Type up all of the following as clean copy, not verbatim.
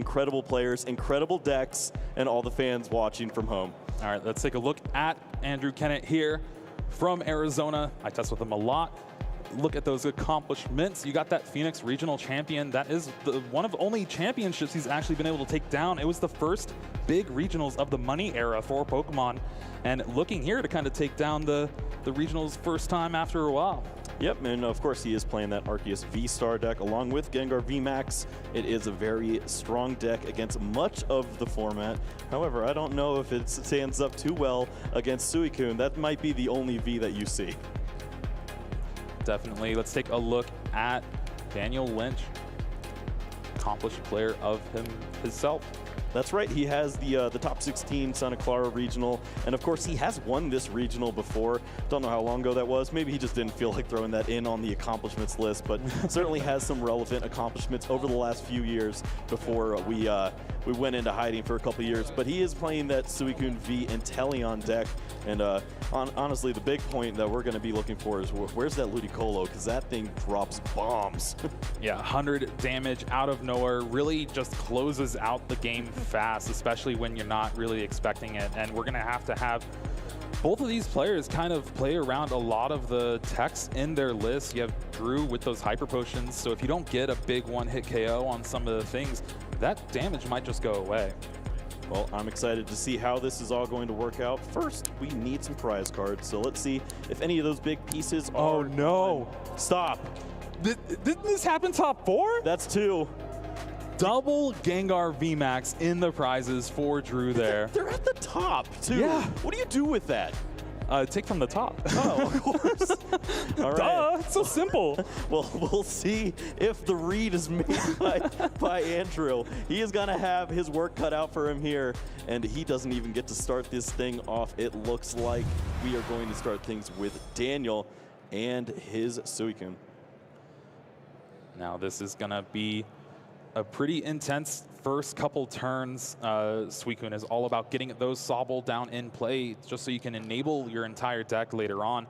incredible players, incredible decks, and all the fans watching from home. All right, let's take a look at Andrew Kenneth here from Arizona. I test with him a lot. Look at those accomplishments. You got that Phoenix Regional Champion. That is one of only championships he's actually been able to take down. It was the first big regionals of the money era for Pokemon. And looking here to kind of take down the regionals first time after a while. Yep, and of course he is playing that Arceus V-Star deck along with Gengar VMAX. It is a very strong deck against much of the format. However, I don't know if it stands up too well against Suicune. That might be the only V that you see. Definitely. Let's take a look at Daniel Lynch, accomplished player of himself. That's right, he has the top 16 Santa Clara Regional, and of course he has won this regional before. Don't know how long ago that was. Maybe he just didn't feel like throwing that in on the accomplishments list, but certainly has some relevant accomplishments over the last few years before we went into hiding for a couple years. But he is playing that Suicune V Inteleon deck, and honestly, the big point that we're going to be looking for is where's that Ludicolo, because that thing drops bombs. Yeah, 100 damage out of nowhere, really just closes out the game fast, especially when you're not really expecting it. And we're going to have both of these players kind of play around a lot of the techs in their list. You have Drew with those hyper potions, so if you don't get a big one-hit KO on some of the things, that damage might just go away. Well, I'm excited to see how this is all going to work out. First, we need some prize cards, so let's see if any of those big pieces are... Oh no! Stop! Didn't this happen top 4? That's 2. Double Gengar VMAX in the prizes for Drew there. They're at the top, too. Yeah. What do you do with that? Take from the top. Oh, of course. All right. Duh, it's so simple. Well, we'll see if the read is made by Andrew. He is going to have his work cut out for him here, and he doesn't even get to start this thing off. It looks like we are going to start things with Daniel and his Suicune. Now this is going to be a pretty intense first couple turns. Suicune is all about getting those Sobble down in play just so you can enable your entire deck later on.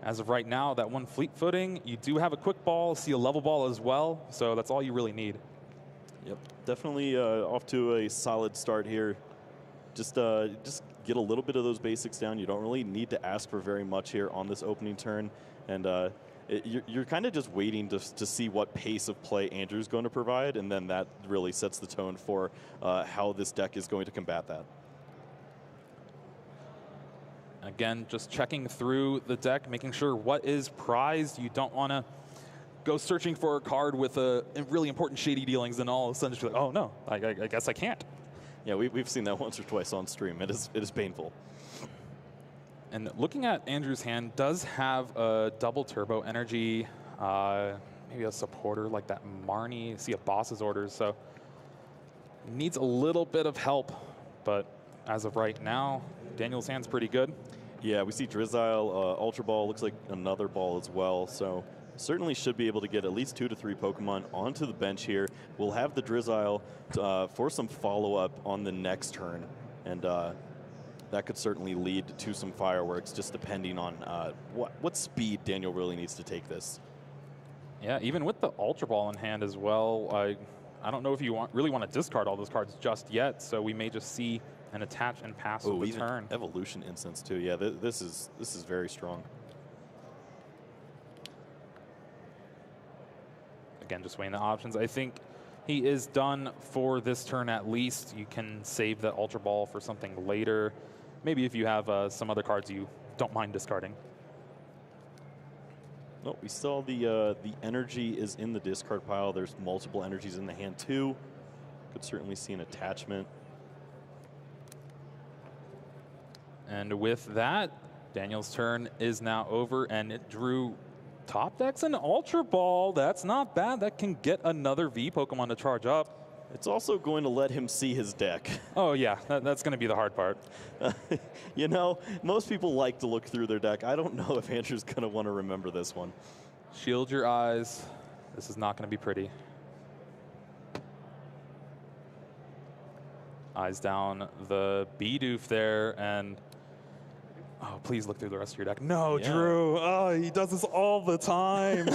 As of right now, that one fleet footing, you do have a quick ball, see a level ball as well, so that's all you really need. Yep, definitely off to a solid start here. Just get a little bit of those basics down. You don't really need to ask for very much here on this opening turn, and you're kind of just waiting to see what pace of play Andrew's going to provide, and then that really sets the tone for how this deck is going to combat that. Again, just checking through the deck, making sure what is prized. You don't want to go searching for a card with a really important shady dealings, and all of a sudden just be like, oh no, I guess I can't. Yeah, we've seen that once or twice on stream. It is painful. And looking at Andrew's hand, does have a double turbo energy, maybe a supporter like that Marnie. See a boss's orders, so needs a little bit of help. But as of right now, Daniel's hand's pretty good. Yeah, we see Drizzile, Ultra Ball, looks like another ball as well. So certainly should be able to get at least 2 to 3 Pokemon onto the bench here. We'll have the Drizzile for some follow-up on the next turn. And that could certainly lead to some fireworks, just depending on what speed Daniel really needs to take this. Yeah, even with the Ultra Ball in hand as well, I don't know if you really want to discard all those cards just yet, so we may just see an attach and pass of the turn. Evolution Incense too. Yeah, this is very strong. Again, just weighing the options. I think he is done for this turn at least. You can save that Ultra Ball for something later. Maybe if you have some other cards you don't mind discarding. Well, we saw the energy is in the discard pile. There's multiple energies in the hand too. Could certainly see an attachment. And with that, Daniel's turn is now over, and it drew top decks and Ultra Ball. That's not bad. That can get another V Pokemon to charge up. It's also going to let him see his deck. Oh yeah, that's going to be the hard part. You know, most people like to look through their deck. I don't know if Andrew's going to want to remember this one. Shield your eyes. This is not going to be pretty. Eyes down the Bidoof there, and Oh, please look through the rest of your deck. No, Yeah. Drew. Oh, he does this all the time.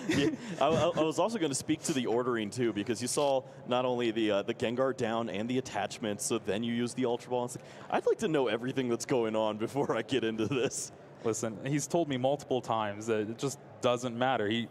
Yeah, I was also going to speak to the ordering too, because you saw not only the Gengar down and the attachments, so then you use the Ultra Ball. And it's like, I'd like to know everything that's going on before I get into this. Listen, he's told me multiple times that it just doesn't matter. He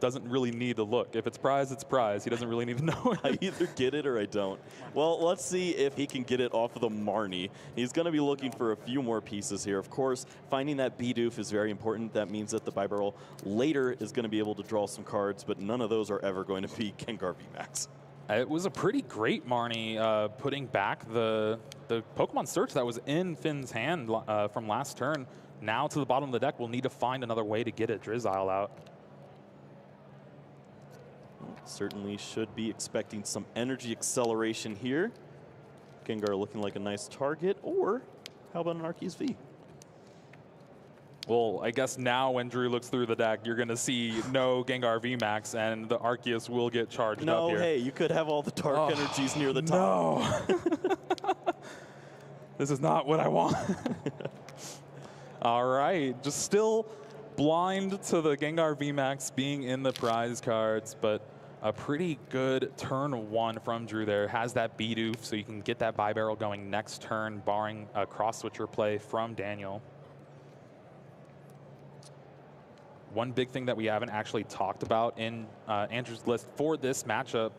doesn't really need to look. If it's prize, it's prize. He doesn't really need to know. I either get it or I don't. Well, let's see if he can get it off of the Marnie. He's going to be looking for a few more pieces here. Of course, finding that Bidoof is very important. That means that the Bibarel later is going to be able to draw some cards, but none of those are ever going to be Gengar VMAX. It was a pretty great Marnie putting back the Pokemon Search that was in Finn's hand from last turn. Now to the bottom of the deck, we'll need to find another way to get a Drizzile out. Certainly should be expecting some energy acceleration here. Gengar looking like a nice target, or how about an Arceus V? Well, I guess now when Drew looks through the deck, you're going to see no Gengar VMAX, and the Arceus will get charged up No, here. hey, you could have all the dark energies near the top. No. This is not what I want. All right, just still blind to the Gengar VMAX being in the prize cards, but a pretty good turn one from Drew there. Has that Bidoof, so you can get that Bibarel going next turn, barring a cross-switcher play from Daniel. One big thing that we haven't actually talked about in Andrew's list for this matchup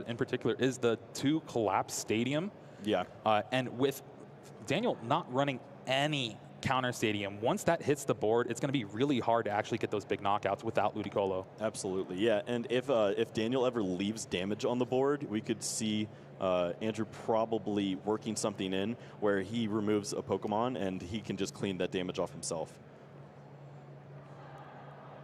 in particular is the 2 collapse stadium. Yeah. And with Daniel not running any counter stadium, once that hits the board, it's going to be really hard to actually get those big knockouts without Ludicolo. Absolutely, yeah. And if Daniel ever leaves damage on the board, we could see Andrew probably working something in where he removes a Pokemon and he can just clean that damage off himself.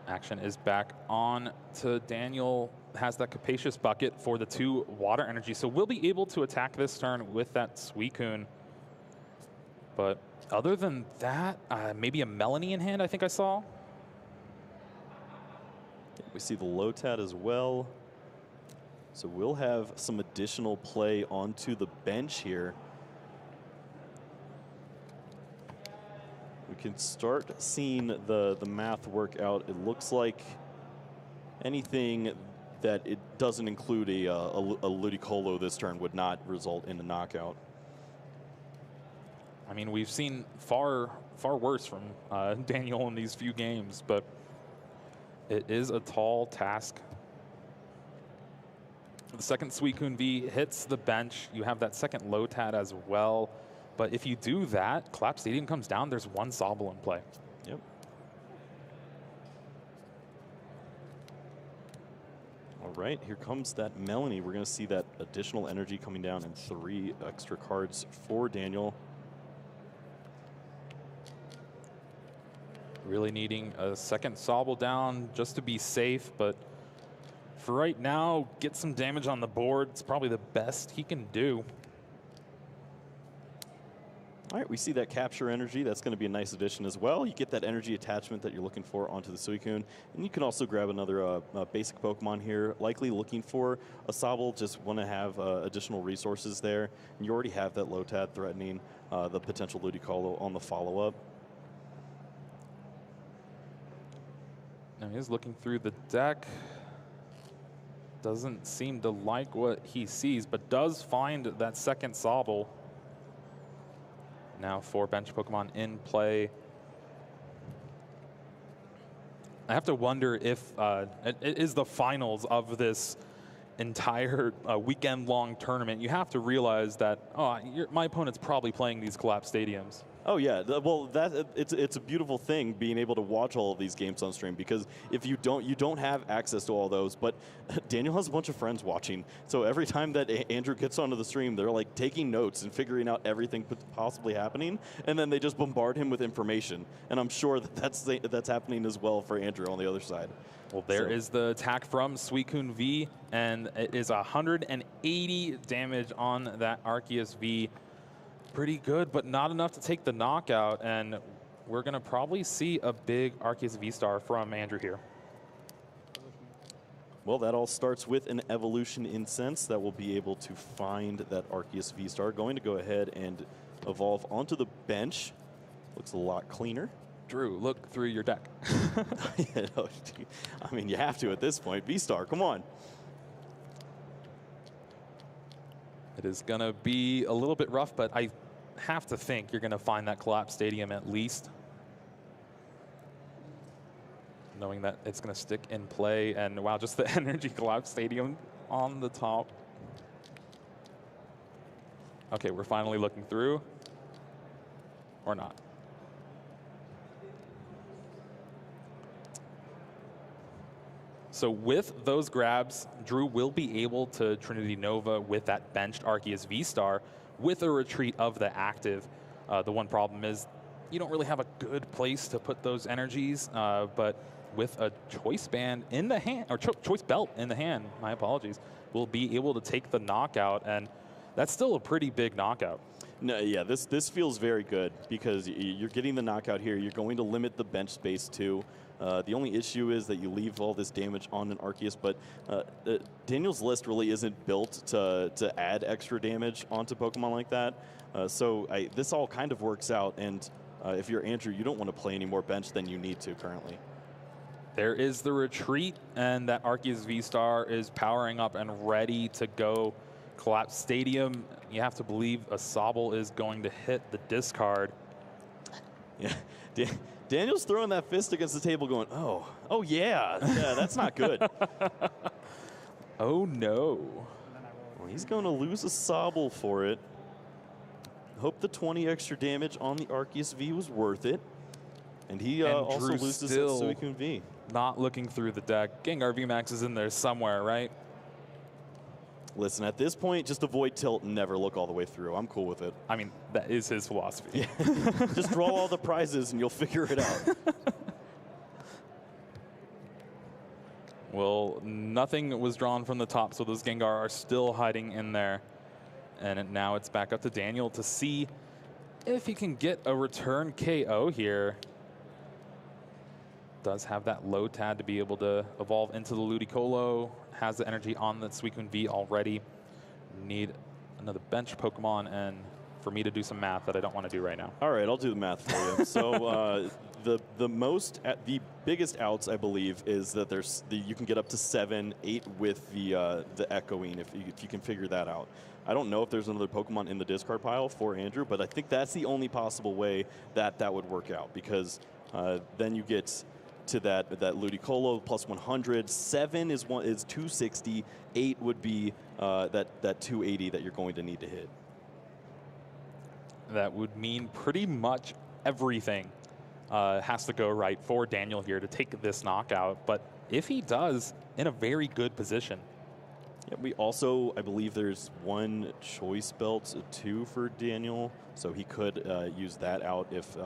Action is back on to Daniel. Has that Capacious Bucket for the 2 water energy, so we'll be able to attack this turn with that Suicune. But other than that, maybe a Melanie in hand, I think I saw. We see the Lotad as well. So we'll have some additional play onto the bench here. We can start seeing the math work out. It looks like anything that it doesn't include a Ludicolo this turn would not result in a knockout. I mean, we've seen far worse from Daniel in these few games, but it is a tall task. The second Suicune V hits the bench. You have that second Lotad as well. But if you do that, Collapse Stadium comes down, there's 1 Sobble in play. Yep. All right, here comes that Melanie. We're going to see that additional energy coming down and 3 extra cards for Daniel. Really needing a second Sobble down just to be safe, but for right now, get some damage on the board. It's probably the best he can do. All right, we see that capture energy. That's going to be a nice addition as well. You get that energy attachment that you're looking for onto the Suicune. And you can also grab another basic Pokemon here, likely looking for a Sobble, just want to have additional resources there. And you already have that Lotad threatening the potential Ludicolo on the follow-up. Now he's looking through the deck. Doesn't seem to like what he sees, but does find that second Sobble. Now 4 bench Pokemon in play. I have to wonder if it is the finals of this entire weekend-long tournament. You have to realize that my opponent's probably playing these collapsed stadiums. Oh yeah, well it's a beautiful thing being able to watch all of these games on stream, because if you don't have access to all those. But Daniel has a bunch of friends watching, so every time that Andrew gets onto the stream, they're like taking notes and figuring out everything possibly happening, and then they just bombard him with information. And I'm sure that's happening as well for Andrew on the other side. Well, there is the attack from Suicune V, and it is 180 damage on that Arceus V. Pretty good, but not enough to take the knockout, and we're going to probably see a big Arceus V-Star from Andrew here. Well, that all starts with an Evolution Incense that will be able to find that Arceus V-Star. Going to go ahead and evolve onto the bench. Looks a lot cleaner. Drew, look through your deck. Yeah, no, I mean, you have to at this point. V-Star, come on. It is going to be a little bit rough, but I have to think you're going to find that collapsed stadium at least. Knowing that it's going to stick in play. And wow, just the energy collapsed stadium on the top. Okay, we're finally looking through. Or not. So with those grabs, Drew will be able to Trinity Nova with that benched Arceus V-Star with a retreat of the active. The one problem is you don't really have a good place to put those energies, but with a choice band in the hand, or choice belt in the hand, my apologies, will be able to take the knockout, and that's still a pretty big knockout. No, yeah, this feels very good because you're getting the knockout here. You're going to limit the bench space too. The only issue is that you leave all this damage on an Arceus, but Daniel's list really isn't built to add extra damage onto Pokemon like that. So this all kind of works out, and if you're Andrew, you don't want to play any more bench than you need to currently. There is the retreat, and that Arceus V-Star is powering up and ready to go. Collapse Stadium, you have to believe a Sobble is going to hit the discard. Yeah, Daniel's throwing that fist against the table going, oh yeah, that's not good. Oh no. Well, he's going to lose a Sobble for it. Hope the 20 extra damage on the Arceus V was worth it. And he also loses it so he can V. Not looking through the deck. Gengar VMAX is in there somewhere, right? Listen, at this point, just avoid tilt and never look all the way through. I'm cool with it. I mean, that is his philosophy. Yeah. Just draw all the prizes and you'll figure it out. Well, nothing was drawn from the top, so those Gengar are still hiding in there. And now it's back up to Daniel to see if he can get a return KO here. Does have that low tad to be able to evolve into the Ludicolo. Has the energy on the Suicune V already. Need another bench Pokemon, and for me to do some math that I don't want to do right now. All right, I'll do the math for you. So the biggest outs, I believe, is that you can get up to 7, 8 with the Echoing if you can figure that out. I don't know if there's another Pokemon in the discard pile for Andrew, but I think that's the only possible way that would work out, because then you get to that Ludicolo plus 100. 7 is 260. 8 would be that 280 that you're going to need to hit. That would mean pretty much everything has to go right for Daniel here to take this knockout. But if he does, in a very good position. Yeah, we also, I believe there's 1 choice belt, 2 for Daniel, so he could use that out if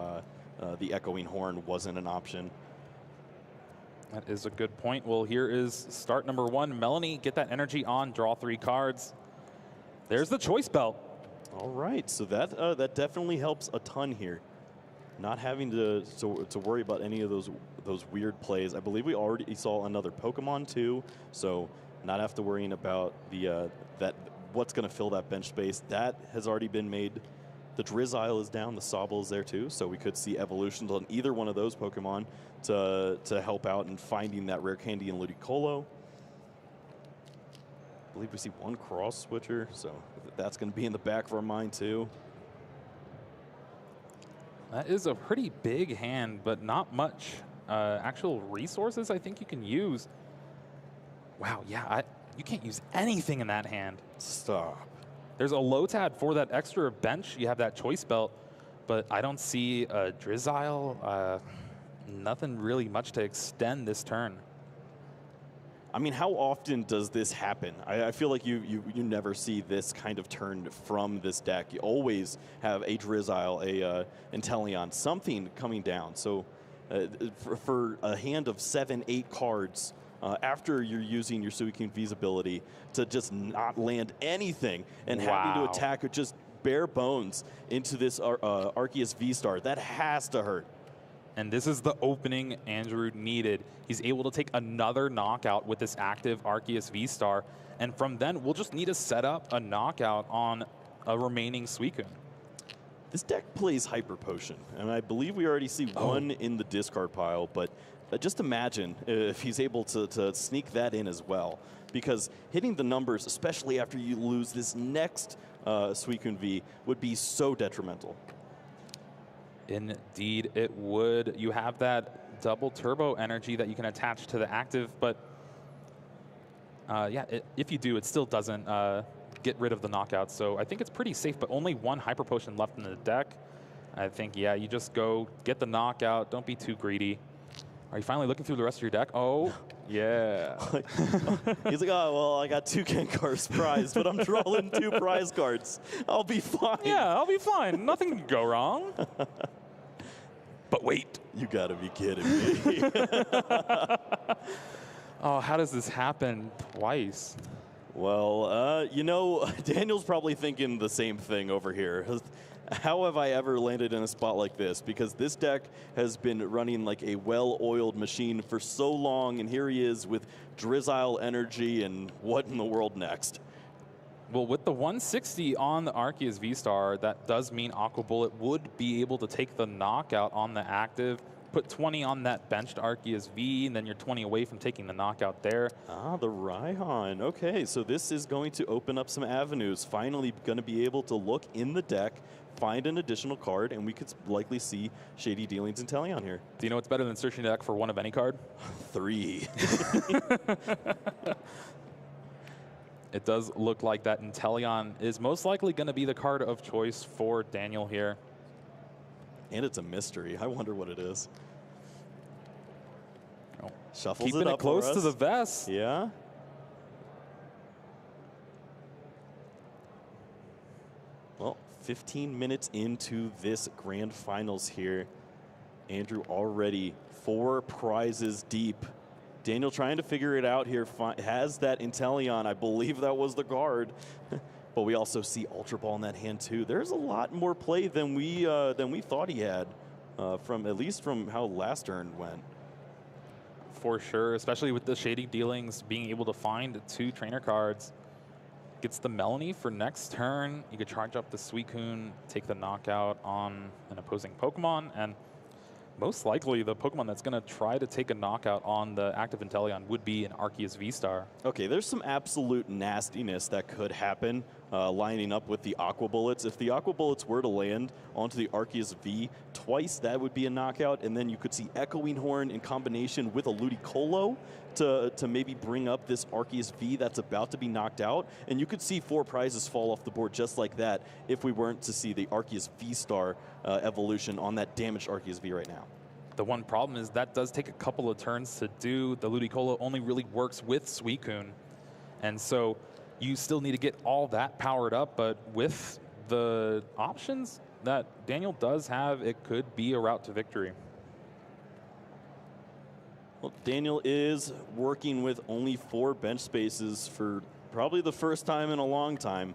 the Echoing Horn wasn't an option. That is a good point. Well, here is start number 1. Melanie, get that energy on, draw 3 cards. There's the choice belt. All right, so that definitely helps a ton here. Not having to worry about any of those weird plays. I believe we already saw another Pokemon too, so not have to worrying about what's going to fill that bench space. That has already been made. The Drizzile is down, the Sobble is there too, so we could see evolutions on either one of those Pokemon to help out in finding that rare candy in Ludicolo. I believe we see 1 cross switcher, so that's going to be in the back of our mind too. That is a pretty big hand, but not much actual resources I think you can use. Wow, yeah, you can't use anything in that hand. Stop. There's a Lotad for that extra bench. You have that choice belt, but I don't see a Drizzile. Nothing really much to extend this turn. I mean, how often does this happen? I feel like you never see this kind of turn from this deck. You always have a Drizzile, a Inteleon, something coming down. So for a hand of 7, 8 cards, after you're using your Suicune V's ability to just not land anything and having to attack with just bare bones into this Arceus V-Star, that has to hurt. And this is the opening Andrew needed. He's able to take another knockout with this active Arceus V-Star. And from then, we'll just need to set up a knockout on a remaining Suicune. This deck plays Hyper Potion, and I believe we already see one in the discard pile, but just imagine if he's able to sneak that in as well, because hitting the numbers, especially after you lose this next Suicune V, would be so detrimental. Indeed, it would. You have that double turbo energy that you can attach to the active, but yeah, if you do, it still doesn't get rid of the knockout. So I think it's pretty safe, but only one Hyper Potion left in the deck. I think, yeah, you just go get the knockout. Don't be too greedy. Are you finally looking through the rest of your deck? Oh, yeah. He's like, oh, well, I got 2 Gengar's prized, but I'm drawing 2 prize cards. I'll be fine. Yeah, I'll be fine. Nothing can go wrong. But wait. You got to be kidding me. Oh, how does this happen twice? Well, you know, Daniel's probably thinking the same thing over here. How have I ever landed in a spot like this? Because this deck has been running like a well-oiled machine for so long, and here he is with Drizzile energy, and what in the world next? Well, with the 160 on the Arceus V-Star, that does mean Aqua Bullet would be able to take the knockout on the active, put 20 on that benched Arceus V, and then you're 20 away from taking the knockout there. Ah, the Raihan. Okay, so this is going to open up some avenues. Finally going to be able to look in the deck, find an additional card, and we could likely see Shady Dealings and Teleon here. Do you know what's better than searching the deck for one of any card? 3. It does look like that Inteleon is most likely going to be the card of choice for Daniel here. And it's a mystery. I wonder what it is. Oh. Shuffles Keeping it up close for to us. the vest. Yeah. Well, 15 minutes into this grand finals here. Andrew already 4 prizes deep. Daniel trying to figure it out here. Has that Inteleon. I believe that was the guard. But we also see Ultra Ball in that hand too. There's a lot more play than we thought he had, at least from how last turn went. For sure, especially with the Shady Dealings, being able to find 2 trainer cards. Gets the Melanie for next turn. You could charge up the Suicune, take the knockout on an opposing Pokemon, and most likely the Pokemon that's going to try to take a knockout on the active Inteleon would be an Arceus V-Star. Okay, there's some absolute nastiness that could happen lining up with the Aqua Bullets. If the Aqua Bullets were to land onto the Arceus V twice, that would be a knockout, and then you could see Echoing Horn in combination with a Ludicolo to maybe bring up this Arceus V that's about to be knocked out, and you could see 4 prizes fall off the board just like that if we weren't to see the Arceus V-Star evolution on that damaged Arceus V right now. The one problem is that does take a couple of turns to do. The Ludicolo only really works with Suicune, and so you still need to get all that powered up, but with the options that Daniel does have, it could be a route to victory. Well, Daniel is working with only 4 bench spaces for probably the first time in a long time.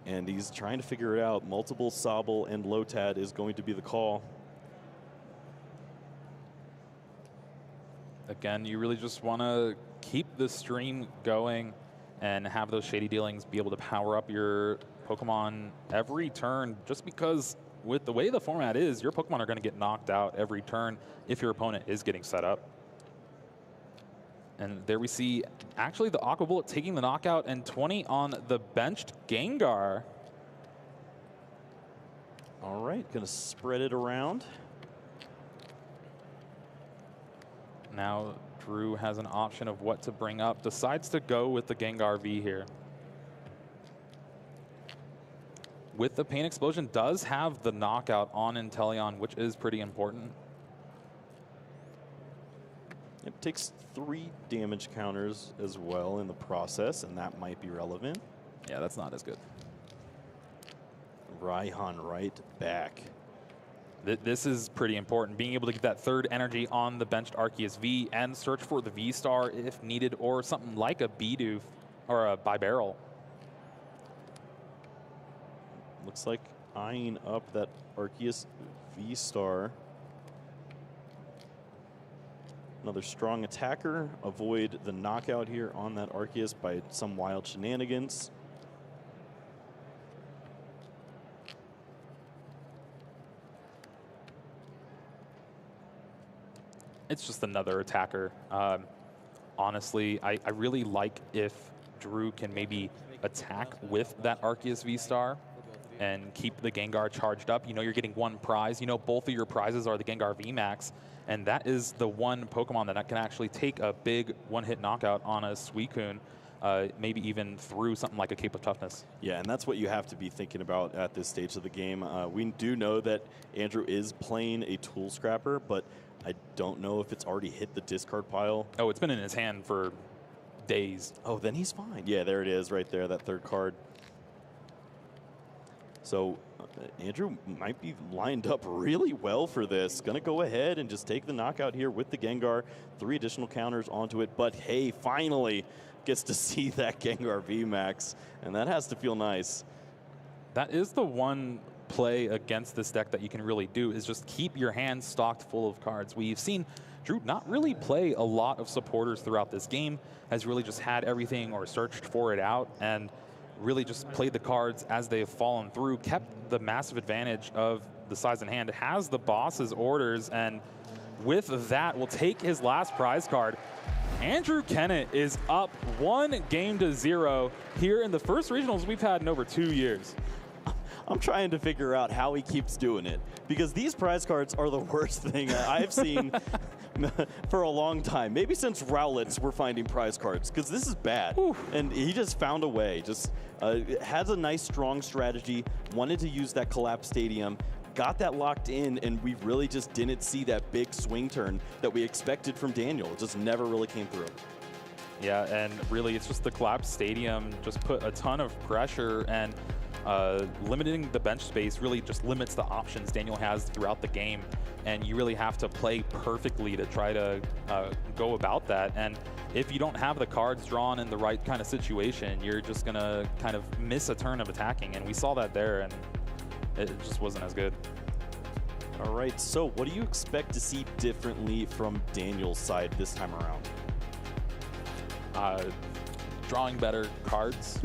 And he's trying to figure it out. Multiple Sobble and Lotad is going to be the call. Again, you really just want to keep the stream going and have those Shady Dealings be able to power up your Pokemon every turn, just because with the way the format is, your Pokemon are going to get knocked out every turn if your opponent is getting set up. And there we see actually the Aqua Bullet taking the knockout and 20 on the benched Gengar. All right, going to spread it around. Now Drew has an option of what to bring up. Decides to go with the Gengar V here. With the Pain Explosion, does have the knockout on Inteleon, which is pretty important. It takes 3 damage counters as well in the process, and that might be relevant. Yeah, that's not as good. Raihan right back. This is pretty important, being able to get that 3rd energy on the benched Arceus V and search for the V-Star if needed, or something like a Bidoof or a Bibarel. Looks like eyeing up that Arceus V-Star. Another strong attacker. Avoid the knockout here on that Arceus by some wild shenanigans. it's just another attacker. Honestly, I really like if Drew can maybe attack with that Arceus V-Star and keep the Gengar charged up. You know you're getting one prize. You know both of your prizes are the Gengar VMAX, and that is the one Pokemon that can actually take a big one-hit knockout on a Suicune, maybe even through something like a Cape of Toughness. Yeah, and that's what you have to be thinking about at this stage of the game. We do know that Andrew is playing a Tool Scrapper, but I don't know if it's already hit the discard pile. Oh, it's been in his hand for days. Oh, then he's fine. Yeah, there it is right there, that third card. So Andrew might be lined up really well for this. Going to go ahead and just take the knockout here with the Gengar. 3 additional counters onto it. But hey, finally gets to see that Gengar VMAX, and that has to feel nice. That is the one play against this deck that you can really do, is just keep your hand stocked full of cards. We've seen Drew not really play a lot of supporters throughout this game, has really just had everything or searched for it out, and really just played the cards as they've fallen through, kept the massive advantage of the size in hand, has the boss's orders, and with that will take his last prize card. Andrew Kenneth is up 1-0 here in the first regionals we've had in over 2 years. I'm trying to figure out how he keeps doing it, because these prize cards are the worst thing I've seen for a long time. Maybe since Rowlets we're finding prize cards, because this is bad. Oof. And he just found a way. Just has a nice, strong strategy, wanted to use that collapsed stadium, got that locked in, and we really just didn't see that big swing turn that we expected from Daniel. It just never really came through. Yeah, and really it's just the collapsed stadium just put a ton of pressure, and limiting the bench space really just limits the options Daniel has throughout the game, and you really have to play perfectly to try to go about that. And if you don't have the cards drawn in the right kind of situation, you're just going to kind of miss a turn of attacking, and we saw that there, and it just wasn't as good. All right, so what do you expect to see differently from Daniel's side this time around? Drawing better cards,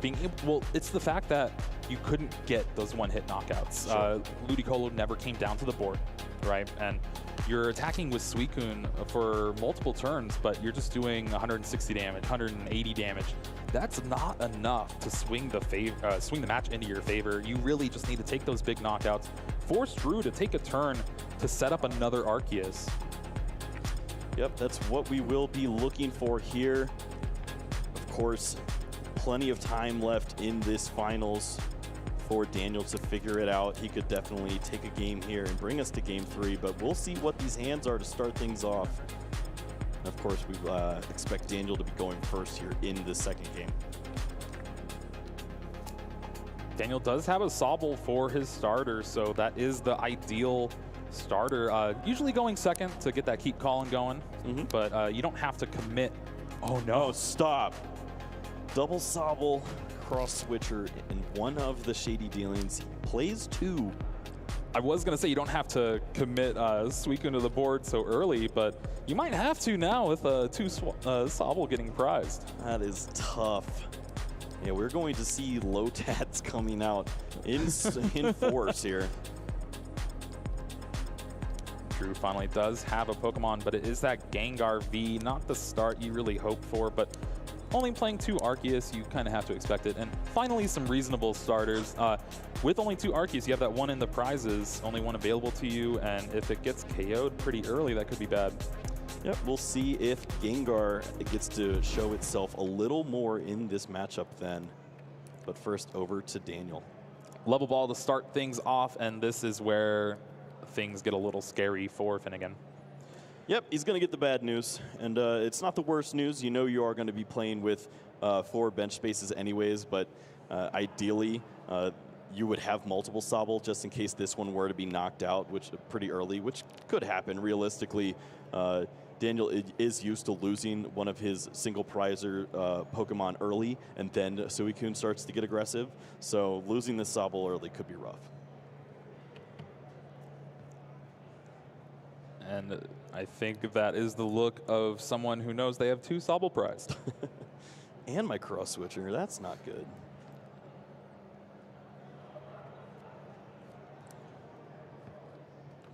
being able, well, it's the fact that you couldn't get those one-hit knockouts. Sure. Ludicolo never came down to the board, right? And you're attacking with Suicune for multiple turns, but you're just doing 160 damage, 180 damage. That's not enough to swing the match into your favor. You really just need to take those big knockouts, force Drew to take a turn to set up another Arceus. Yep, that's what we will be looking for here. Of course, plenty of time left in this finals for Daniel to figure it out. He could definitely take a game here and bring us to game 3, but we'll see what these hands are to start things off. And of course, we expect Daniel to be going first here in the second game. Daniel does have a Sobble for his starter, so that is the ideal starter. Usually going second to get that keep calling going, but you don't have to commit. Oh no, stop. Double Sobble, cross switcher, and one of the shady dealings. Plays 2. I was going to say you don't have to commit Suicune to the board so early, but you might have to now with 2 Sobble getting prized. That is tough. Yeah, we're going to see Lotats coming out in force here. Drew finally does have a Pokemon, but it is that Gengar V, not the start you really hope for, but only playing 2 Arceus, you kind of have to expect it. And finally, some reasonable starters. With only 2 Arceus, you have that one in the prizes, only one available to you, and if it gets KO'd pretty early, that could be bad. Yep, we'll see if Gengar gets to show itself a little more in this matchup then. But first, over to Daniel. Level ball to start things off, and this is where things get a little scary for Finnegan. Yep, he's going to get the bad news, and it's not the worst news. You know you are going to be playing with 4 bench spaces anyways, but ideally you would have multiple Sobble just in case this one were to be knocked out, which pretty early, which could happen realistically. Daniel is used to losing one of his single prizer Pokemon early, and then Suicune starts to get aggressive, so losing this Sobble early could be rough. And I think that is the look of someone who knows they have 2 Sobble prized. And my cross switcher, that's not good.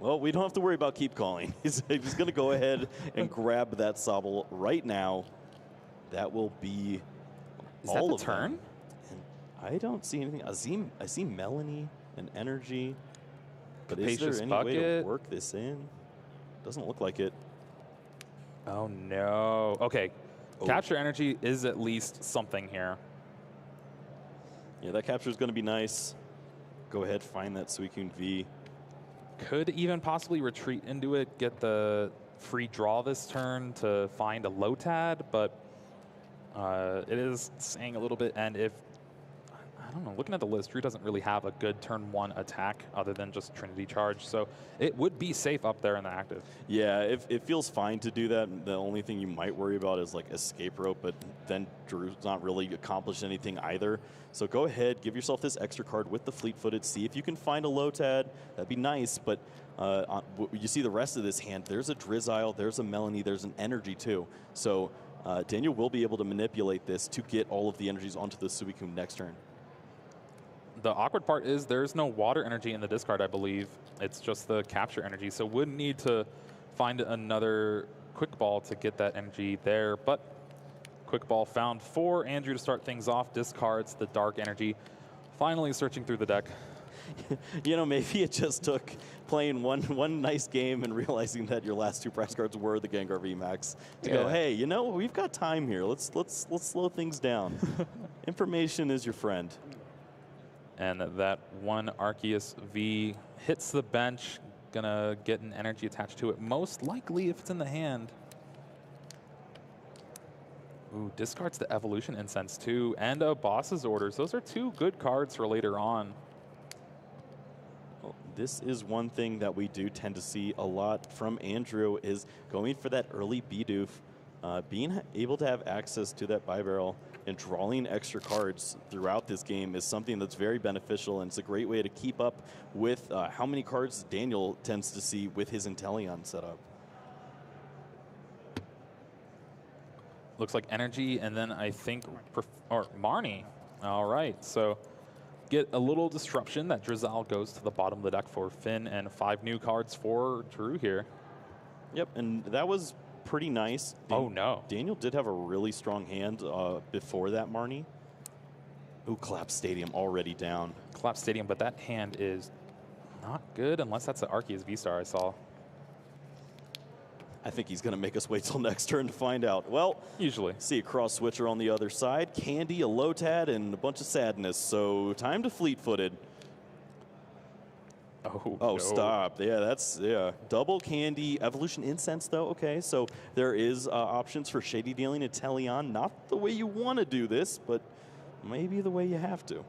Well, we don't have to worry about keep calling. He's going to go ahead and grab that Sobble right now. That will be all that of the turn? them. And I don't see anything. I see Melanie and Energy. But is there any way to work this in? Doesn't look like it. Oh, no. Okay. Capture Energy is at least something here. Yeah, that capture is going to be nice. Go ahead, find that Suicune V. Could even possibly retreat into it, get the free draw this turn to find a Lotad, but it is saying a little bit. And if, I don't know, looking at the list, Drew doesn't really have a good turn 1 attack other than just Trinity Charge. So it would be safe up there in the active. Yeah, it feels fine to do that. The only thing you might worry about is like Escape Rope, but then Drew's not really accomplished anything either. So go ahead, give yourself this extra card with the Fleet-Footed. See if you can find a Lotad. That'd be nice, but you see the rest of this hand. There's a Drizzile, there's a Melanie, there's an Energy too. So Daniel will be able to manipulate this to get all of the energies onto the Suicune next turn. The awkward part is there's no water energy in the discard, I believe. It's just the capture energy. So would need to find another quick ball to get that energy there. But quick ball found for Andrew to start things off. Discards the dark energy. Finally searching through the deck. You know, maybe it just took playing one nice game and realizing that your last 2 prize cards were the Gengar VMAX to go, hey, you know, we've got time here. Let's slow things down. Information is your friend. And that one Arceus V hits the bench, gonna get an energy attached to it. Most likely if it's in the hand. Ooh, discards the Evolution Incense too, and a Boss's Orders. Those are 2 good cards for later on. Well, this is one thing that we do tend to see a lot from Andrew is going for that early Bidoof. Being able to have access to that Bibarrel and drawing extra cards throughout this game is something that's very beneficial, and it's a great way to keep up with how many cards Daniel tends to see with his Inteleon setup. Looks like Energy, and then I think, or Marnie. All right, so get a little disruption. That Drizzile goes to the bottom of the deck for Finn, and 5 new cards for Drew here. Yep, and that was pretty nice. Oh, no. Daniel did have a really strong hand before that Marnie. Ooh, Collapse Stadium already down. Collapse Stadium, but that hand is not good unless that's the Arceus V-Star I saw. I think he's going to make us wait till next turn to find out. Well, usually. See a cross switcher on the other side. Candy, a Lotad, and a bunch of sadness. So time to Fleet-Footed. Oh, no. Stop. Yeah, double Candy. Evolution Incense, though. Okay, so there is options for Shady Dealing and Inteleon. Not the way you want to do this, but maybe the way you have to.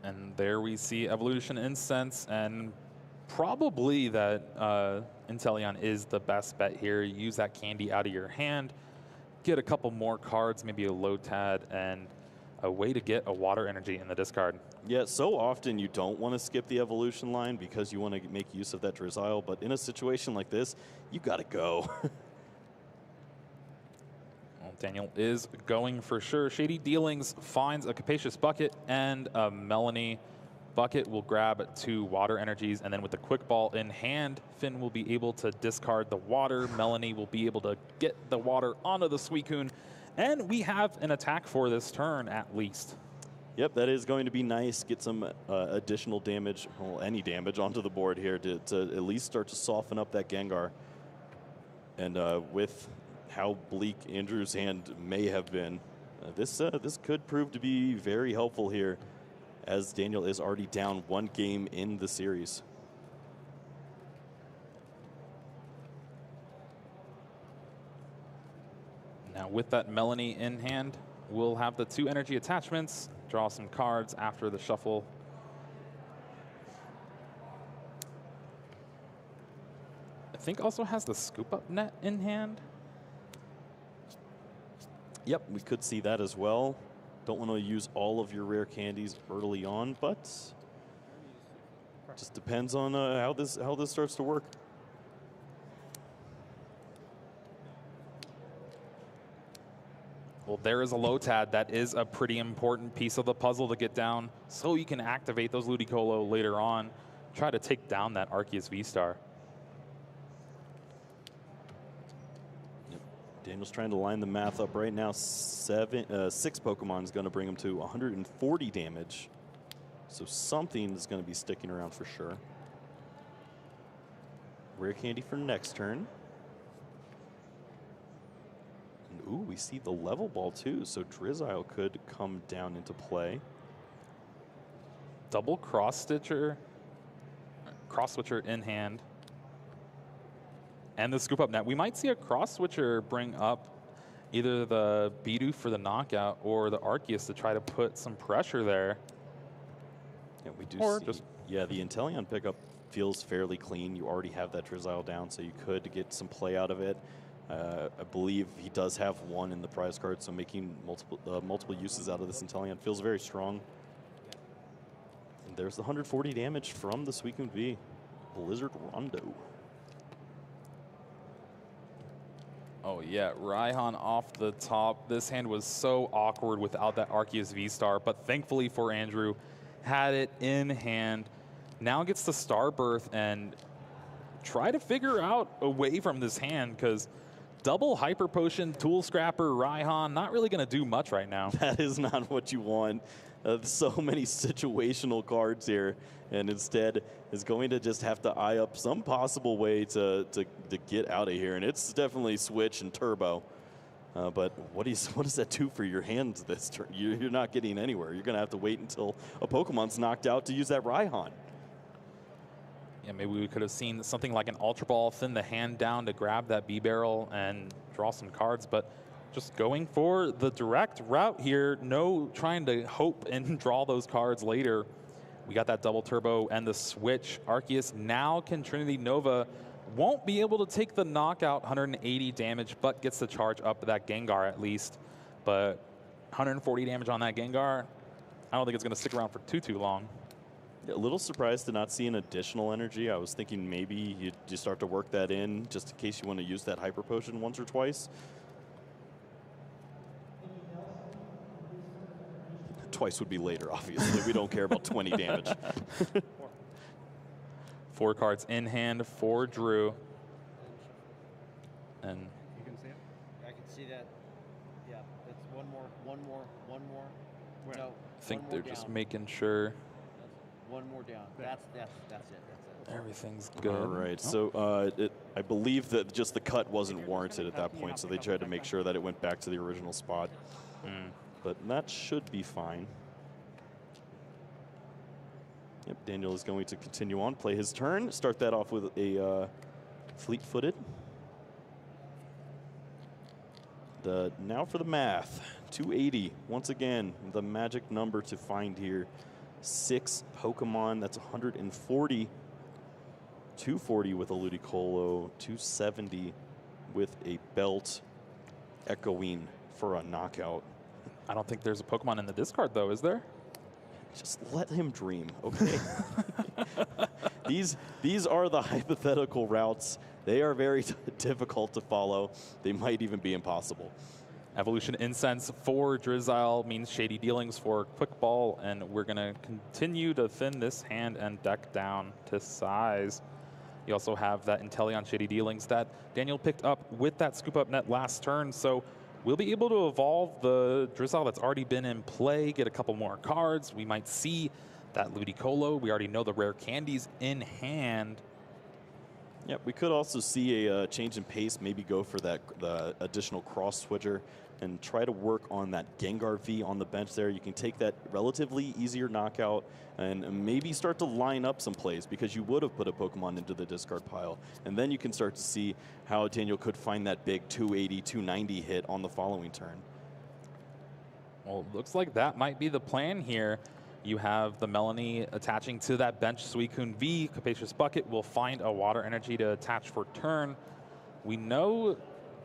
And there we see Evolution Incense, and probably that Inteleon is the best bet here. Use that Candy out of your hand, get a couple more cards, maybe a Lotad, and a way to get a water energy in the discard. Yeah, so often you don't want to skip the evolution line because you want to make use of that Drizzile, but in a situation like this, you got to go. Well, Daniel is going for sure. Shady Dealings finds a Capacious Bucket and a Melanie. Bucket will grab 2 water energies, and then with the quick ball in hand, Finn will be able to discard the water. Melanie will be able to get the water onto the Suicune, and we have an attack for this turn at least. Yep, that is going to be nice. Get some additional damage, well, any damage onto the board here to at least start to soften up that Gengar. And with how bleak Andrew's hand may have been, this could prove to be very helpful here, as Daniel is already down 1 game in the series. Now with that Melanie in hand, we'll have the 2 energy attachments, draw some cards after the shuffle. I think also has the Scoop Up Net in hand. Yep, we could see that as well. Don't want to use all of your rare candies early on, but just depends on how this starts to work. Well, there is a Lotad. That is a pretty important piece of the puzzle to get down so you can activate those Ludicolo later on. try to take down that Arceus V-Star. Daniel's trying to line the math up right now. 6 Pokemon is going to bring him to 140 damage. So something is going to be sticking around for sure. Rare candy for next turn. And ooh, we see the level ball too. So Drizzile could come down into play. Double cross switcher in hand. And the scoop up net. We might see a cross switcher bring up either the Bidoof for the knockout or the Arceus to try to put some pressure there. Yeah, we do see. Yeah, the Inteleon pickup feels fairly clean. You already have that Drizzile down, so you could get some play out of it. I believe he does have one in the prize card, so making multiple uses out of this Inteleon feels very strong. And there's the 140 damage from the Suicune V. Blizzard Rondo. Oh yeah, Raihan off the top. This hand was so awkward without that Arceus V-Star, but thankfully for Andrew, had it in hand. Now gets the Starbirth and try to figure out a way from this hand, because double Hyper Potion, Tool Scrapper, Raihan, not really going to do much right now. That is not what you want. So many situational cards here, and instead is going to just have to eye up some possible way to get out of here. And it's definitely Switch and Turbo. But what does that do for your hands this turn? You're not getting anywhere. You're going to have to wait until a Pokemon's knocked out to use that Raihan. Yeah, maybe we could have seen something like an Ultra Ball, thin the hand down to grab that B-Barrel and draw some cards, but just going for the direct route here, no trying to hope and draw those cards later. We got that double turbo and the switch. Arceus now can Trinity Nova. Won't be able to take the knockout, 180 damage, but gets the charge up that Gengar at least. But 140 damage on that Gengar, I don't think it's going to stick around for too long. A little surprised to not see an additional energy. I was thinking maybe you start to work that in just in case you want to use that Hyper Potion once or twice. Twice would be later, obviously. We don't care about 20 damage. 4 cards in hand for Drew. And you can see it? I can see that. Yeah, that's one more. Where? No, I think one they're more just down. making sure One more down. That's it. everything's good. All right, so I believe that just the cut wasn't warranted at that point, so they tried to make sure that it went back to the original spot. But that should be fine. Yep, Daniel is going to continue on, play his turn, start that off with a fleet-footed. Now for the math, 280. Once again, the magic number to find here. 6 Pokemon, that's 140. 240 with a Ludicolo, 270 with a Belt, echoing for a knockout. I don't think there's a Pokemon in the discard, though, is there? Just let him dream, okay? These are the hypothetical routes. They are very difficult to follow. They might even be impossible. Evolution Incense for Drizzile means Shady Dealings for Quick Ball, and we're going to continue to thin this hand and deck down to size. You also have that Inteleon Shady Dealings that Daniel picked up with that Scoop Up Net last turn, so we'll be able to evolve the Drizzile that's already been in play, get a couple more cards. We might see that Ludicolo. We already know the rare candies in hand. Yep, we could also see a change in pace, maybe go for the additional cross switcher and try to work on that Gengar V on the bench there. You can take that relatively easier knockout and maybe start to line up some plays, because you would have put a Pokemon into the discard pile. And then you can start to see how Daniel could find that big 280, 290 hit on the following turn. Well, it looks like that might be the plan here. You have the Melanie attaching to that bench Suicune V. Capacious Bucket will find a water energy to attach for turn. We know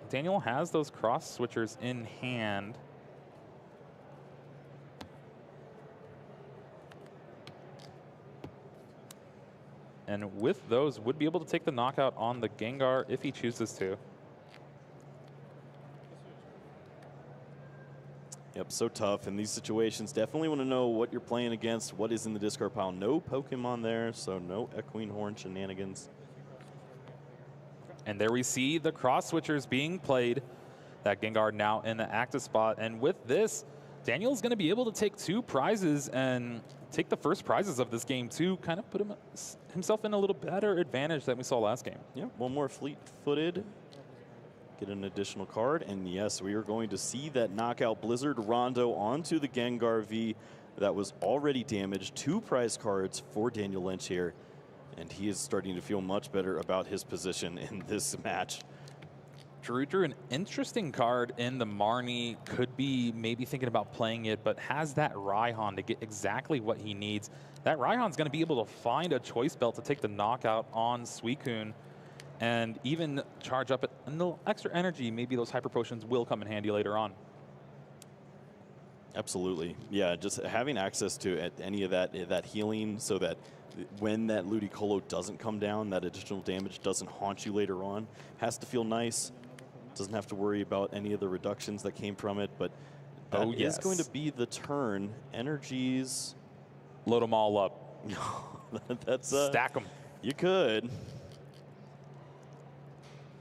Daniel has those cross switchers in hand. And with those, would be able to take the knockout on the Gengar if he chooses to. Yep, so tough in these situations. Definitely want to know what you're playing against, what is in the discard pile. No Pokemon there, so no Echoing Horn shenanigans. And there we see the cross switchers being played. That Gengar now in the active spot. And with this, Daniel's going to be able to take 2 prizes and take the first prizes of this game to kind of put himself in a little better advantage than we saw last game. Yeah, one more fleet-footed. Get an additional card. And yes, we are going to see that knockout Blizzard Rondo onto the Gengar V that was already damaged. 2 prize cards for Daniel Lynch here. And he is starting to feel much better about his position in this match. Drew drew an interesting card in the Marnie. Could be maybe thinking about playing it, but has that Raihan to get exactly what he needs. That Raihan's going to be able to find a choice belt to take the knockout on Suicune and even charge up a little extra energy. Maybe those Hyper Potions will come in handy later on. Absolutely. Yeah, just having access to any of that healing so that when that Ludicolo doesn't come down, that additional damage doesn't haunt you later on, has to feel nice. Doesn't have to worry about any of the reductions that came from it, but that is going to be the turn. Energies. Load them all up. That's stack them. You could.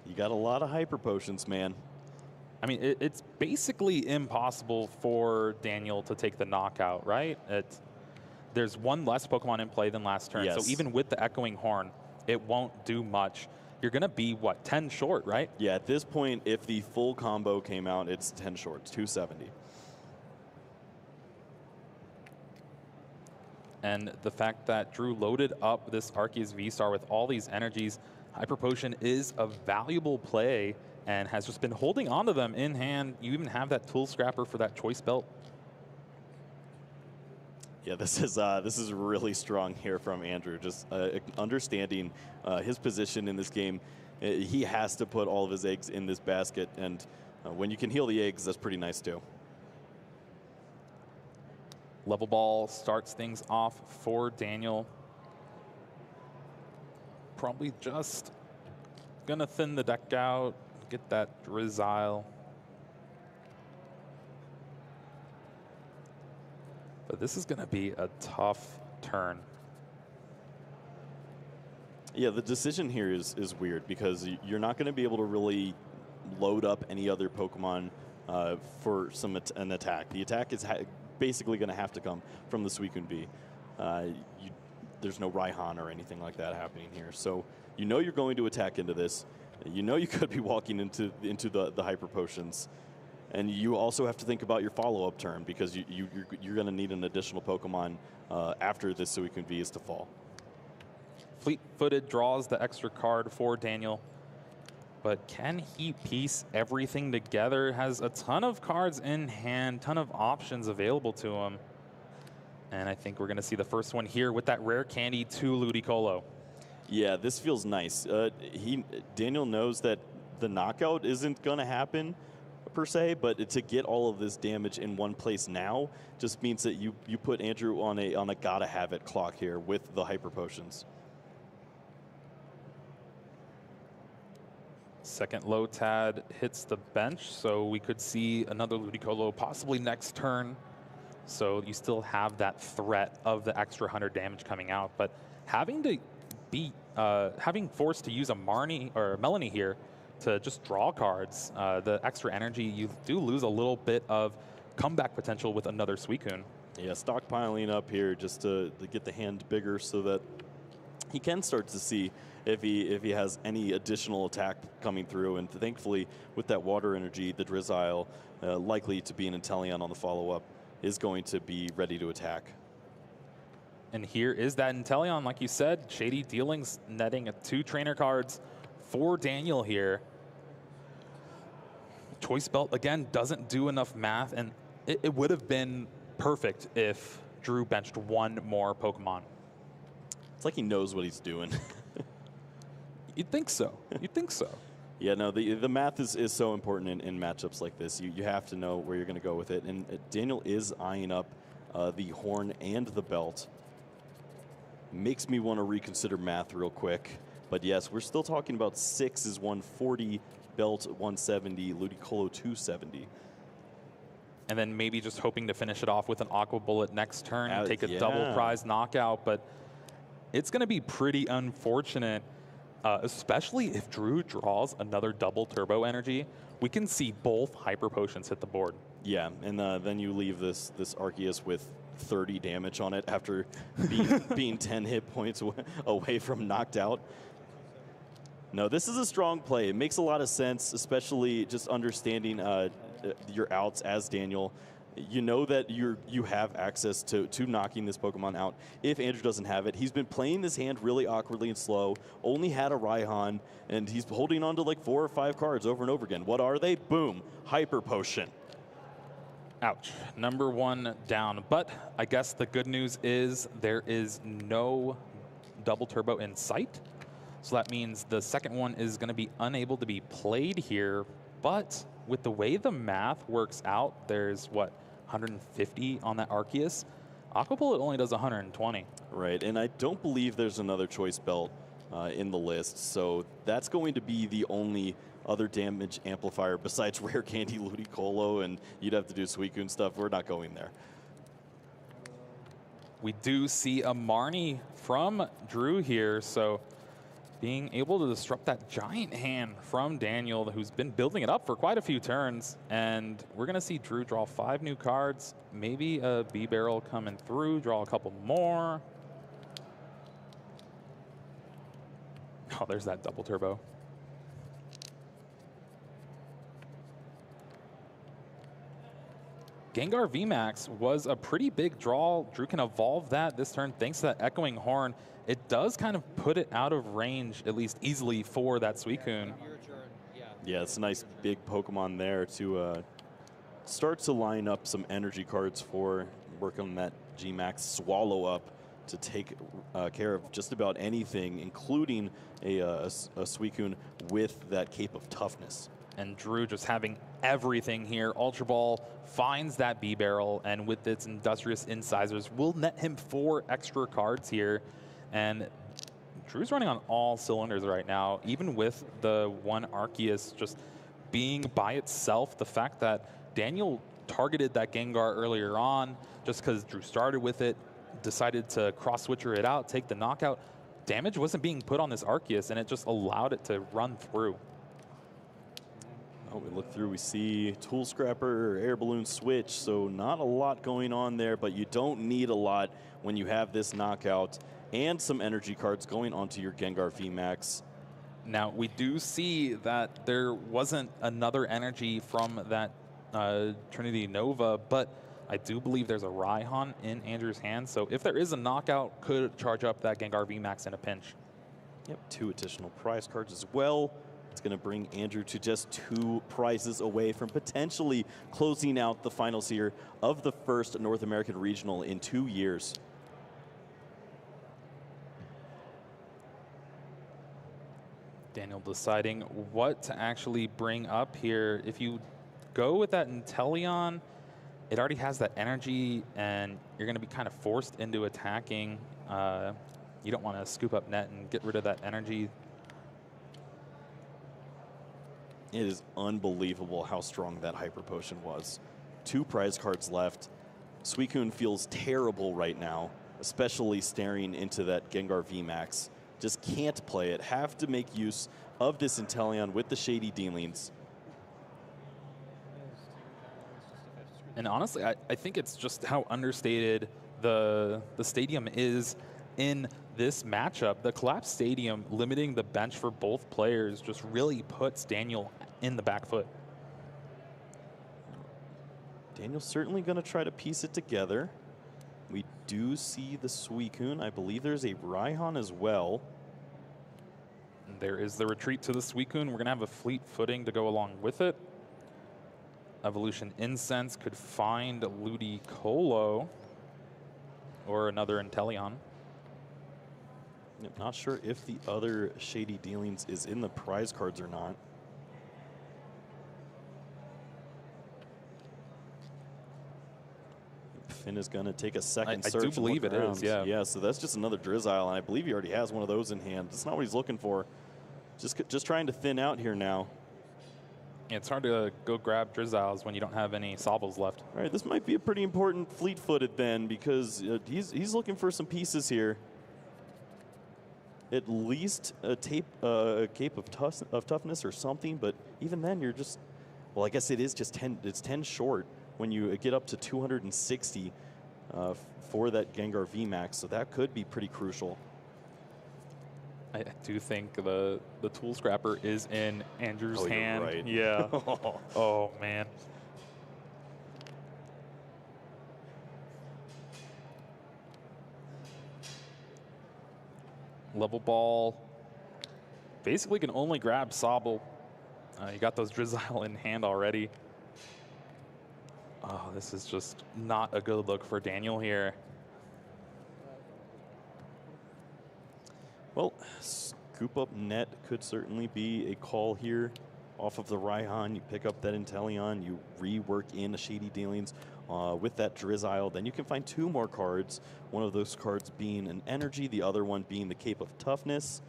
You got a lot of Hyper Potions, man. I mean, it's basically impossible for Daniel to take the knockout, right? There's one less Pokemon in play than last turn, yes. So even with the Echoing Horn, it won't do much. You're going to be, what, 10 short, right? Yeah, at this point, if the full combo came out, it's 10 short, it's 270. And the fact that Drew loaded up this Arceus V-Star with all these energies, Hyper Potion is a valuable play and has just been holding on to them in hand. You even have that Tool Scrapper for that choice belt. Yeah, this is really strong here from Andrew. Just understanding his position in this game. He has to put all of his eggs in this basket, and when you can heal the eggs, that's pretty nice too. Level Ball starts things off for Daniel. Probably just gonna thin the deck out, get that Drizzile. But this is going to be a tough turn. Yeah, the decision here is weird because you're not going to be able to really load up any other Pokemon for an attack. The attack is basically going to have to come from the Suicune V. There's no Raihan or anything like that happening here. So you know you're going to attack into this. You know you could be walking into the Hyper Potions. And you also have to think about your follow-up turn because you're going to need an additional Pokemon after this Suicune V is to fall. Fleet-footed draws the extra card for Daniel. But can he piece everything together? Has a ton of cards in hand, ton of options available to him. And I think we're going to see the first one here with that rare candy to Ludicolo. Yeah, this feels nice. Daniel knows that the knockout isn't going to happen per se, but to get all of this damage in one place now just means that you put Andrew on a gotta have it clock here with the Hyper Potions. Second Lotad hits the bench, so we could see another Ludicolo possibly next turn. So you still have that threat of the extra 100 damage coming out, but having to be having forced to use a Marnie or Melanie here to just draw cards, the extra energy, you do lose a little bit of comeback potential with another Suicune. Yeah, stockpiling up here just to get the hand bigger so that he can start to see if he has any additional attack coming through. And thankfully, with that water energy, the Drizzile, likely to be an Inteleon on the follow-up, is going to be ready to attack. And here is that Inteleon, like you said, Shady Dealings netting 2 trainer cards for Daniel here. Choice Belt, again, doesn't do enough math, and it would have been perfect if Drew benched one more Pokemon. It's like he knows what he's doing. You'd think so. You'd think so. Yeah, no, the math is so important in matchups like this. You have to know where you're going to go with it. And Daniel is eyeing up the horn and the belt. Makes me want to reconsider math real quick. But yes, we're still talking about 6 is 140, belt 170, Ludicolo 270. and then maybe just hoping to finish it off with an Aqua Bullet next turn, take a yeah. double prize knockout. But it's going to be pretty unfortunate, especially if Drew draws another double turbo energy. We can see both Hyper Potions hit the board. Yeah, and then you leave this Arceus with 30 damage on it after being 10 hit points away from knocked out. No, this is a strong play. It makes a lot of sense, especially just understanding your outs as Daniel. You know that you have access to knocking this Pokemon out if Andrew doesn't have it. He's been playing this hand really awkwardly and slow, only had a Raihan, and he's holding on to like 4 or 5 cards over and over again. What are they? Boom, Hyper Potion. Ouch. Number 1 down. But I guess the good news is there is no double turbo in sight. So that means the second one is going to be unable to be played here. But with the way the math works out, there's what, 150 on that Arceus? Aqua Bullet only does 120. Right, and I don't believe there's another choice belt in the list. So that's going to be the only other damage amplifier besides Rare Candy, Ludicolo, and you'd have to do Suicune stuff. We're not going there. We do see a Marnie from Drew here, so being able to disrupt that giant hand from Daniel, who's been building it up for quite a few turns. And we're going to see Drew draw 5 new cards, maybe a B-Barrel coming through, draw a couple more. Oh, there's that double turbo. Gengar VMAX was a pretty big draw. Drew can evolve that this turn thanks to that Echoing Horn. It does kind of put it out of range, at least easily, for that Suicune. Your turn, yeah. Yeah, it's a nice big Pokemon there to start to line up some energy cards for working on that G-Max Swallow Up to take care of just about anything, including a Suicune with that Cape of Toughness. And Drew just having everything here. Ultra Ball finds that B-Barrel, and with its Industrious Incisors, will net him 4 extra cards here. And Drew's running on all cylinders right now, even with the one Arceus just being by itself. The fact that Daniel targeted that Gengar earlier on, just because Drew started with it, decided to cross-switcher it out, take the knockout. Damage wasn't being put on this Arceus, and it just allowed it to run through. Oh, we look through, we see Tool Scrapper, Air Balloon Switch, so not a lot going on there, but you don't need a lot when you have this knockout and some energy cards going onto your Gengar VMAX. Now, we do see that there wasn't another energy from that Trinity Nova, but I do believe there's a Raihan in Andrew's hand, so if there is a knockout, could charge up that Gengar VMAX in a pinch. Yep, 2 additional prize cards as well. It's going to bring Andrew to just 2 prizes away from potentially closing out the finals here of the first North American Regional in 2 years. Daniel deciding what to actually bring up here. If you go with that Inteleon, it already has that energy, and you're going to be kind of forced into attacking. You don't want to scoop up net and get rid of that energy. It is unbelievable how strong that Hyper Potion was. 2 prize cards left. Suicune feels terrible right now, especially staring into that Gengar VMAX. Just can't play it. Have to make use of this Inteleon with the Shady Dealings. And honestly, I think it's just how understated the stadium is in this matchup. The collapsed stadium limiting the bench for both players just really puts Daniel in the back foot. Daniel's certainly going to try to piece it together. We do see the Suicune. I believe there's a Raihan as well. And there is the retreat to the Suicune. We're going to have a fleet footing to go along with it. Evolution Incense could find Ludicolo or another Inteleon. Not sure if the other Shady Dealings is in the prize cards or not. Finn is going to take a second search. I do believe it is, yeah. Yeah, so that's just another Drizzile, and I believe he already has one of those in hand. That's not what he's looking for. Just trying to thin out here now. Yeah, it's hard to go grab Drizziles when you don't have any Sobbles left. All right, this might be a pretty important fleet-footed then, because he's looking for some pieces here. At least a cape of toughness or something, but even then you're just, well, I guess it is just 10. It's 10 short when you get up to 260 for that Gengar VMAX, so that could be pretty crucial. I do think the Tool Scrapper is in Andrew's hand. You're right. Yeah. Oh, man. Level Ball basically can only grab Sobble. You got those Drizzile in hand already. Oh, this is just not a good look for Daniel here. Well, scoop up net could certainly be a call here. Off of the Raihan, you pick up that Inteleon, you rework in a Shady Dealings with that Drizzile. Then you can find 2 more cards. One of those cards being an Energy, the other one being the Cape of Toughness.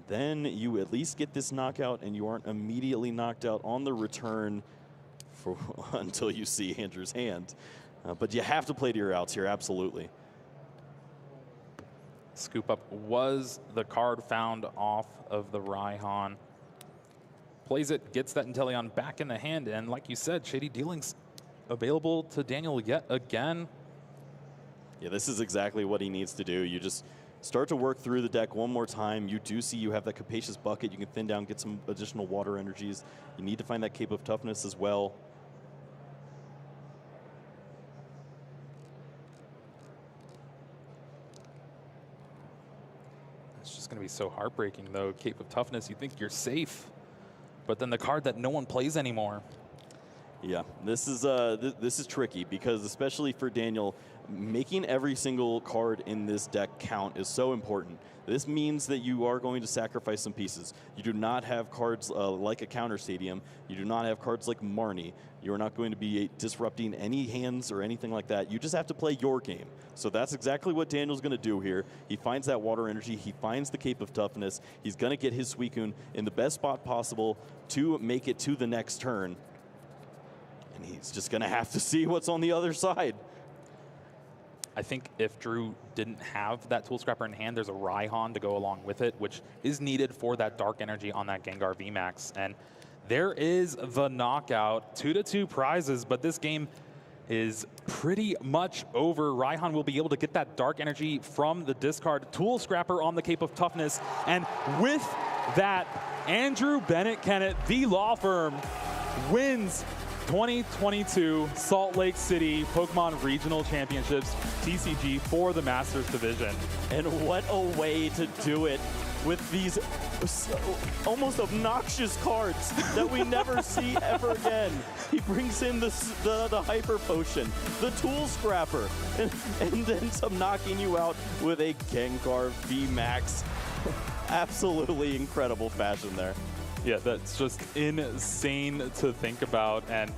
Then you at least get this knockout, and you aren't immediately knocked out on the return until you see Andrew's hand. But you have to play to your outs here, absolutely. Scoop Up was the card found off of the Raihan. Plays it, gets that Inteleon back in the hand, and like you said, Shady Dealings available to Daniel yet again. Yeah, this is exactly what he needs to do. You just start to work through the deck one more time. You do see you have that Capacious Bucket. You can thin down, get some additional water energies. You need to find that Cape of Toughness as well. It's just going to be so heartbreaking, though. Cape of Toughness, you think you're safe, but then the card that no one plays anymore. Yeah, this is tricky because especially for Daniel, making every single card in this deck count is so important. This means that you are going to sacrifice some pieces. You do not have cards like a Counter Stadium. You do not have cards like Marnie. You are not going to be disrupting any hands or anything like that. You just have to play your game. So that's exactly what Daniel's going to do here. He finds that water energy. He finds the Cape of Toughness. He's going to get his Suicune in the best spot possible to make it to the next turn. And he's just going to have to see what's on the other side. I think if Drew didn't have that Tool Scrapper in hand, there's a Raihan to go along with it, which is needed for that Dark Energy on that Gengar VMAX. And there is the knockout. 2-2 prizes, but this game is pretty much over. Raihan will be able to get that Dark Energy from the discard. Tool Scrapper on the Cape of Toughness. And with that, Andrew Bennett Kenneth, the law firm, wins 2022 Salt Lake City Pokemon Regional Championships TCG for the Masters Division. And what a way to do it with these almost obnoxious cards that we never see ever again. He brings in the Hyper Potion, the Tool Scrapper, and then some knocking you out with a Gengar VMAX. Absolutely incredible fashion there. Yeah, that's just insane to think about. And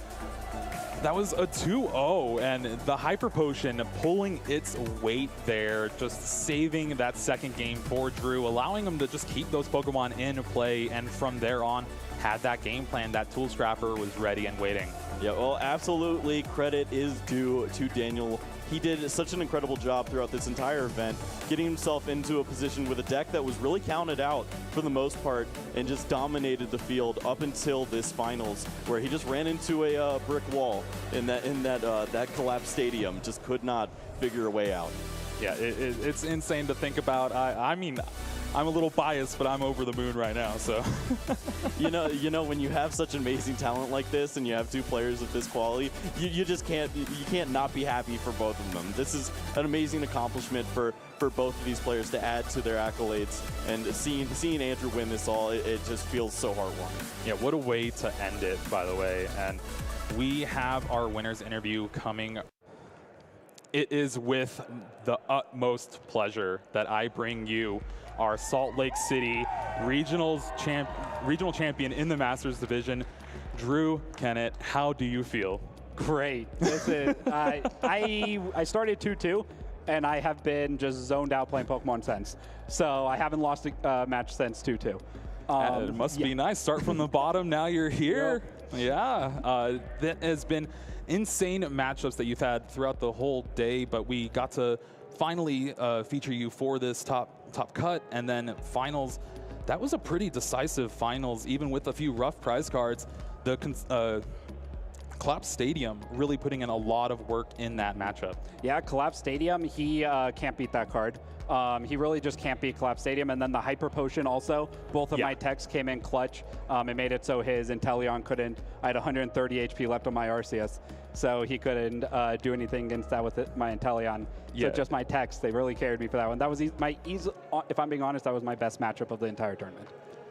that was a 2-0, and the Hyper Potion pulling its weight there, just saving that second game for Drew, allowing him to just keep those Pokemon in play, and from there on, had that game plan. That Tool Scrapper was ready and waiting. Yeah, well, absolutely credit is due to Daniel. He did such an incredible job throughout this entire event, getting himself into a position with a deck that was really counted out for the most part and just dominated the field up until this finals, where he just ran into a brick wall in that collapsed stadium, just could not figure a way out. Yeah, it's insane to think about. I mean, I'm a little biased, but I'm over the moon right now. So, you know, when you have such amazing talent like this, and you have 2 players of this quality, you just can't not be happy for both of them. This is an amazing accomplishment for both of these players to add to their accolades, and seeing Andrew win this all, it just feels so heartwarming. Yeah, what a way to end it, by the way. And we have our winners interview coming. It is with the utmost pleasure that I bring you our Salt Lake City regional champion in the Masters Division, Drew Kenneth. How do you feel? Great. Listen, I started 2-2, and I have been just zoned out playing Pokemon since. So I haven't lost a match since 2-2. It must be nice. Start from the bottom, now you're here. Yeah, that has been insane matchups that you've had throughout the whole day, but we got to finally feature you for this top cut, and then finals. That was a pretty decisive finals, even with a few rough prize cards. The Collapse Stadium really putting in a lot of work in that matchup. Yeah, Collapse Stadium, he can't beat that card. He really just can't beat Collapse Stadium. And then the Hyper Potion also, both of my techs came in clutch. It made it so his Inteleon couldn't. I had 130 HP left on my Arceus, so he couldn't do anything against that with my Inteleon. So just my techs, they really carried me for that one. That was if I'm being honest, that was my best matchup of the entire tournament.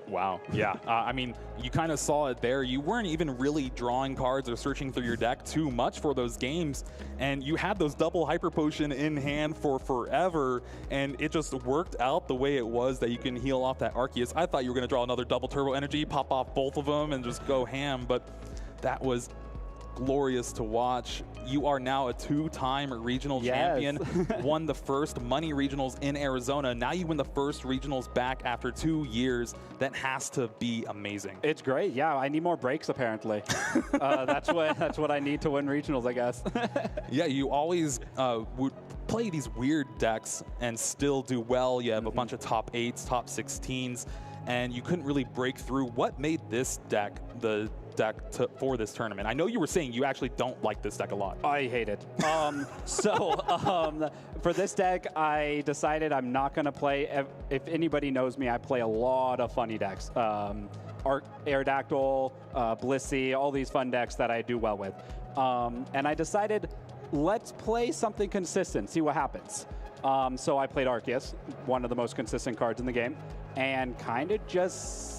Wow, yeah. I mean, you kind of saw it there. You weren't even really drawing cards or searching through your deck too much for those games, and you had those double Hyper Potion in hand for forever, and it just worked out the way it was that you can heal off that Arceus. I thought you were going to draw another double Turbo Energy, pop off both of them, and just go ham, but that was glorious to watch. You are now a two-time regional champion, won the first Money Regionals in Arizona. Now you win the first regionals back after 2 years. That has to be amazing. It's great. Yeah, I need more breaks apparently. That's what I need to win regionals, I guess. Yeah, you always would play these weird decks and still do well. You have a bunch of top 8s, top 16s, and you couldn't really break through. What made this deck the deck for this tournament? I know you were saying you actually don't like this deck a lot. I hate it. For this deck, I decided I'm not going to play. If anybody knows me, I play a lot of funny decks. Aerodactyl, Blissey, all these fun decks that I do well with. And I decided, let's play something consistent, see what happens. So I played Arceus, one of the most consistent cards in the game, and kind of just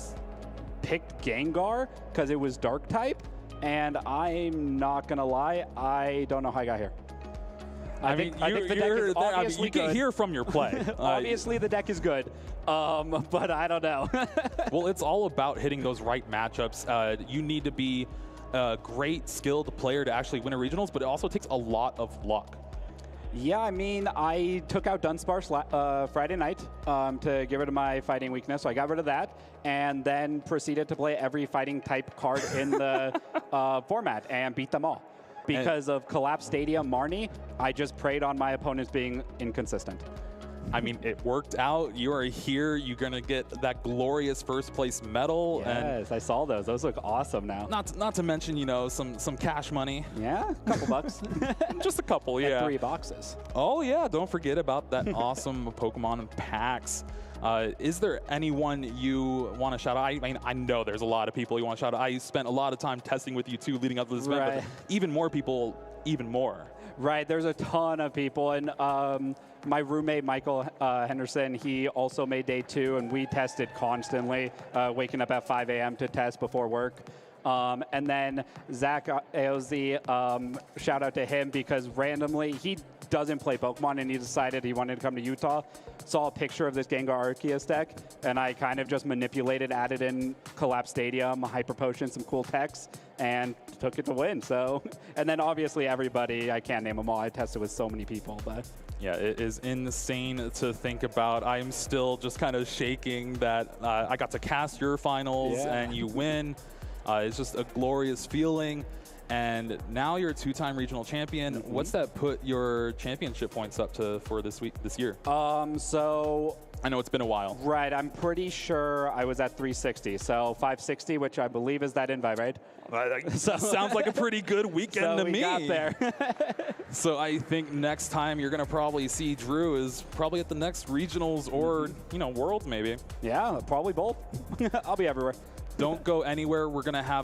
picked Gengar because it was dark type, and I'm not gonna lie, I don't know how I got here. I think the deck is obviously you can hear from your play. Obviously the deck is good, but I don't know. Well, it's all about hitting those right matchups. You need to be a great skilled player to actually win a regionals, but it also takes a lot of luck. Yeah, I mean, I took out Dunsparce Friday night to get rid of my fighting weakness, so I got rid of that, and then proceeded to play every fighting type card in the format and beat them all. Because of Collapse Stadium Marnie, I just preyed on my opponents being inconsistent. I mean, it worked out. You are here. You're going to get that glorious first place medal. Yes, I saw those. Those look awesome now. Not to mention, you know, some cash money. Yeah, a couple bucks. Just a couple, yeah. And 3 boxes. Oh, yeah. Don't forget about that awesome Pokemon packs. Is there anyone you want to shout out? I mean, I know there's a lot of people you want to shout out. I spent a lot of time testing with you, too, leading up to this event. But even more people, even more. Right, there's a ton of people, and my roommate Michael Henderson, he also made day 2, and we tested constantly, waking up at 5 a.m. to test before work. And then Zach Aozi, shout out to him because randomly he doesn't play Pokemon, and he decided he wanted to come to Utah. Saw a picture of this Gengar Arceus deck, and I kind of just manipulated, added in Collapse Stadium, Hyper Potion, some cool techs, and took it to win. So, and then obviously everybody, I can't name them all. I tested with so many people, but. Yeah, it is insane to think about. I'm still just kind of shaking that I got to cast your finals and you win. It's just a glorious feeling. And now you're a 2-time regional champion. What's that put your championship points up to for this year? So I know it's been a while. Right, I'm pretty sure I was at 360. So 560, which I believe is that invite, right? So sounds like a pretty good weekend to me. We got there. So I think next time you're going to probably see Drew is probably at the next regionals or, you know, Worlds maybe. Yeah, probably both. I'll be everywhere. Don't go anywhere. We're going to have